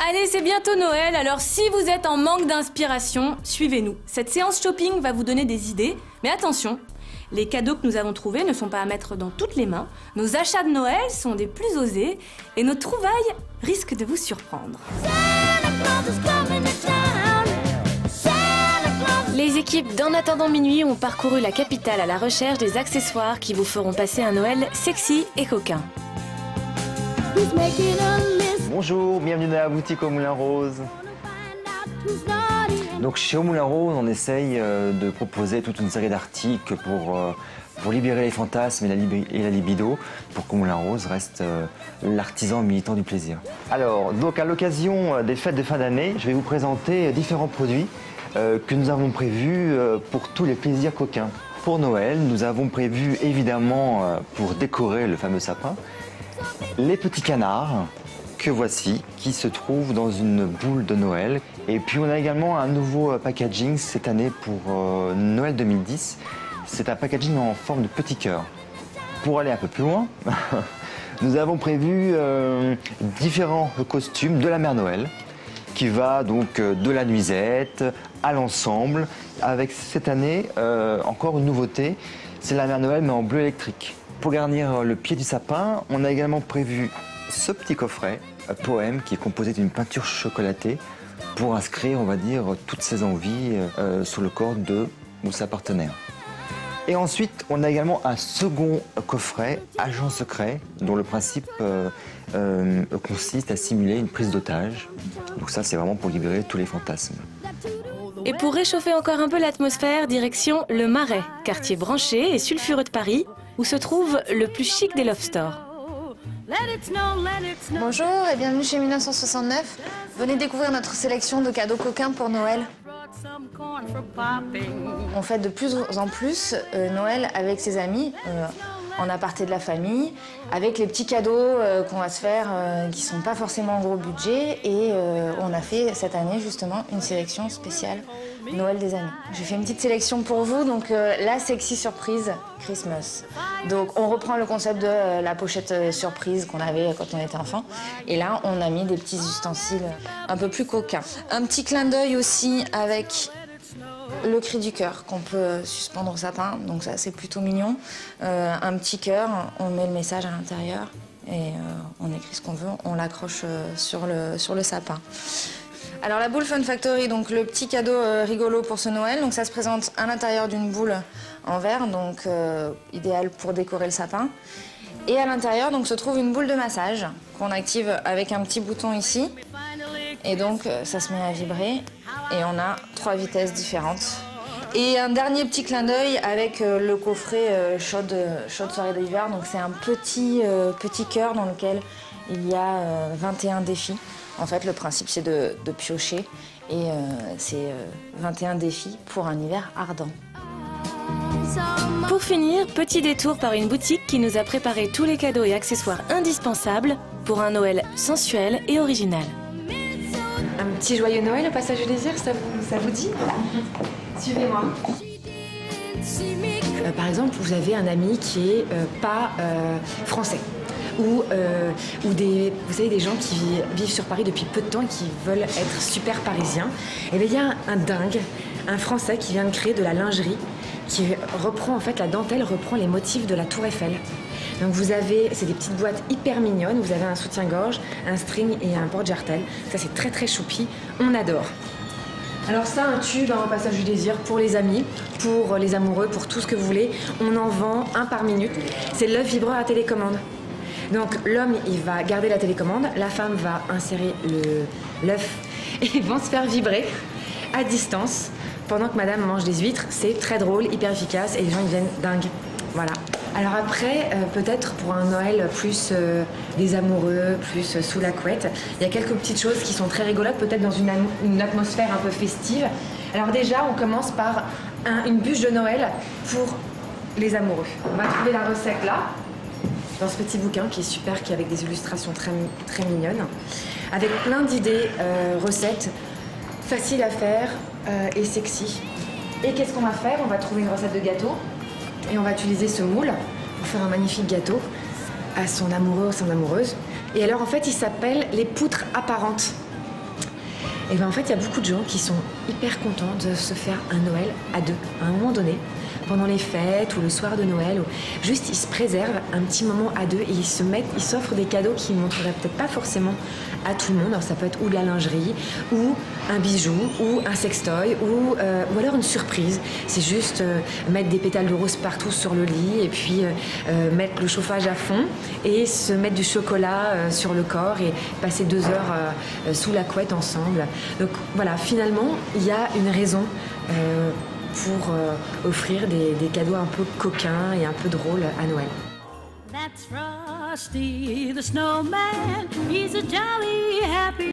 Allez, c'est bientôt Noël, alors si vous êtes en manque d'inspiration, suivez-nous. Cette séance shopping va vous donner des idées, mais attention, les cadeaux que nous avons trouvés ne sont pas à mettre dans toutes les mains, nos achats de Noël sont des plus osés, et nos trouvailles risquent de vous surprendre. Les équipes d'En attendant minuit ont parcouru la capitale à la recherche des accessoires qui vous feront passer un Noël sexy et coquin. Bonjour, bienvenue dans la boutique au Moulin Rose. Donc chez Au Moulin Rose, on essaye de proposer toute une série d'articles pour libérer les fantasmes et la libido, pour qu'Au Moulin Rose reste l'artisan militant du plaisir. Alors, donc à l'occasion des fêtes de fin d'année, je vais vous présenter différents produits que nous avons prévus pour tous les plaisirs coquins. Pour Noël, nous avons prévu évidemment pour décorer le fameux sapin, les petits canards que voici, qui se trouvent dans une boule de Noël. Et puis on a également un nouveau packaging cette année pour Noël 2010. C'est un packaging en forme de petit cœur. Pour aller un peu plus loin, nous avons prévu différents costumes de la Mère Noël, qui va donc de la nuisette à l'ensemble, avec cette année encore une nouveauté, c'est la Mère Noël mais en bleu électrique. Pour garnir le pied du sapin, on a également prévu ce petit coffret poème qui est composé d'une peinture chocolatée pour inscrire, on va dire, toutes ses envies sur le corps de ou sa partenaire. Et ensuite, on a également un second coffret, agent secret, dont le principe consiste à simuler une prise d'otage. Donc ça, c'est vraiment pour libérer tous les fantasmes. Et pour réchauffer encore un peu l'atmosphère, direction le Marais, quartier branché et sulfureux de Paris, où se trouve le plus chic des love stores. Bonjour et bienvenue chez 1969. Venez découvrir notre sélection de cadeaux coquins pour Noël. On fête de plus en plus Noël avec ses amis, en aparté de la famille, avec les petits cadeaux qu'on va se faire qui sont pas forcément en gros budget. Et on a fait cette année justement une sélection spéciale Noël des amis. J'ai fait une petite sélection pour vous, donc la sexy surprise Christmas. Donc on reprend le concept de la pochette surprise qu'on avait quand on était enfant. Et là on a mis des petits ustensiles un peu plus coquins. Un petit clin d'œil aussi avec le cri du cœur qu'on peut suspendre au sapin, donc ça c'est plutôt mignon. Un petit cœur, on met le message à l'intérieur et on écrit ce qu'on veut, on l'accroche sur le sapin. Alors la boule Fun Factory, donc le petit cadeau rigolo pour ce Noël, donc ça se présente à l'intérieur d'une boule en verre, donc idéal pour décorer le sapin. Et à l'intérieur donc se trouve une boule de massage qu'on active avec un petit bouton ici. Et donc ça se met à vibrer et on a 3 vitesses différentes. Et un dernier petit clin d'œil avec le coffret chaude soirée d'hiver. Donc c'est un petit cœur dans lequel il y a 21 défis. En fait, le principe, c'est de piocher et c'est 21 défis pour un hiver ardent. Pour finir, petit détour par une boutique qui nous a préparé tous les cadeaux et accessoires indispensables pour un Noël sensuel et original. Un petit joyeux Noël au Passage du Désir, ça vous dit? Suivez-moi. Par exemple, vous avez un ami qui est pas français. Ou vous savez, des gens qui vivent sur Paris depuis peu de temps et qui veulent être super parisiens. Et bien, il y a un dingue, un Français qui vient de créer de la lingerie qui reprend, en fait, la dentelle reprend les motifs de la Tour Eiffel. Donc vous avez, c'est des petites boîtes hyper mignonnes, vous avez un soutien-gorge, un string et un porte-jartel. Ça, c'est très très choupi, on adore. Alors ça, un tube, un Passage du Désir pour les amis, pour les amoureux, pour tout ce que vous voulez. On en vend un par minute. C'est l'œuf vibreur à télécommande. Donc l'homme, il va garder la télécommande, la femme va insérer l'œuf et ils vont se faire vibrer à distance pendant que madame mange des huîtres. C'est très drôle, hyper efficace et les gens ils deviennent dingues. Voilà. Alors après, peut-être pour un Noël plus des amoureux, plus sous la couette, il y a quelques petites choses qui sont très rigolotes, peut-être dans une atmosphère un peu festive. Alors déjà, on commence par une bûche de Noël pour les amoureux. On va trouver la recette là, dans ce petit bouquin qui est super, qui est avec des illustrations très, très mignonnes, avec plein d'idées, recettes faciles à faire et sexy. Et qu'est-ce qu'on va faire? On va trouver une recette de gâteau et on va utiliser ce moule pour faire un magnifique gâteau à son amoureux ou son amoureuse. Et alors en fait, il s'appelle les poutres apparentes. Et bien en fait, il y a beaucoup de gens qui sont hyper contents de se faire un Noël à deux, à un moment donné, pendant les fêtes ou le soir de Noël. Ou juste, ils se préservent un petit moment à deux et ils s'offrent des cadeaux qu'ils ne montreraient peut-être pas forcément à tout le monde. Alors ça peut être ou de la lingerie, ou un bijou, ou un sextoy, ou alors une surprise. C'est juste mettre des pétales de rose partout sur le lit et puis mettre le chauffage à fond et se mettre du chocolat sur le corps et passer 2 heures sous la couette ensemble. Donc voilà, finalement, il y a une raison pour offrir des cadeaux un peu coquins et un peu drôles à Noël. That's Frosty the Snowman. He's a jolly happy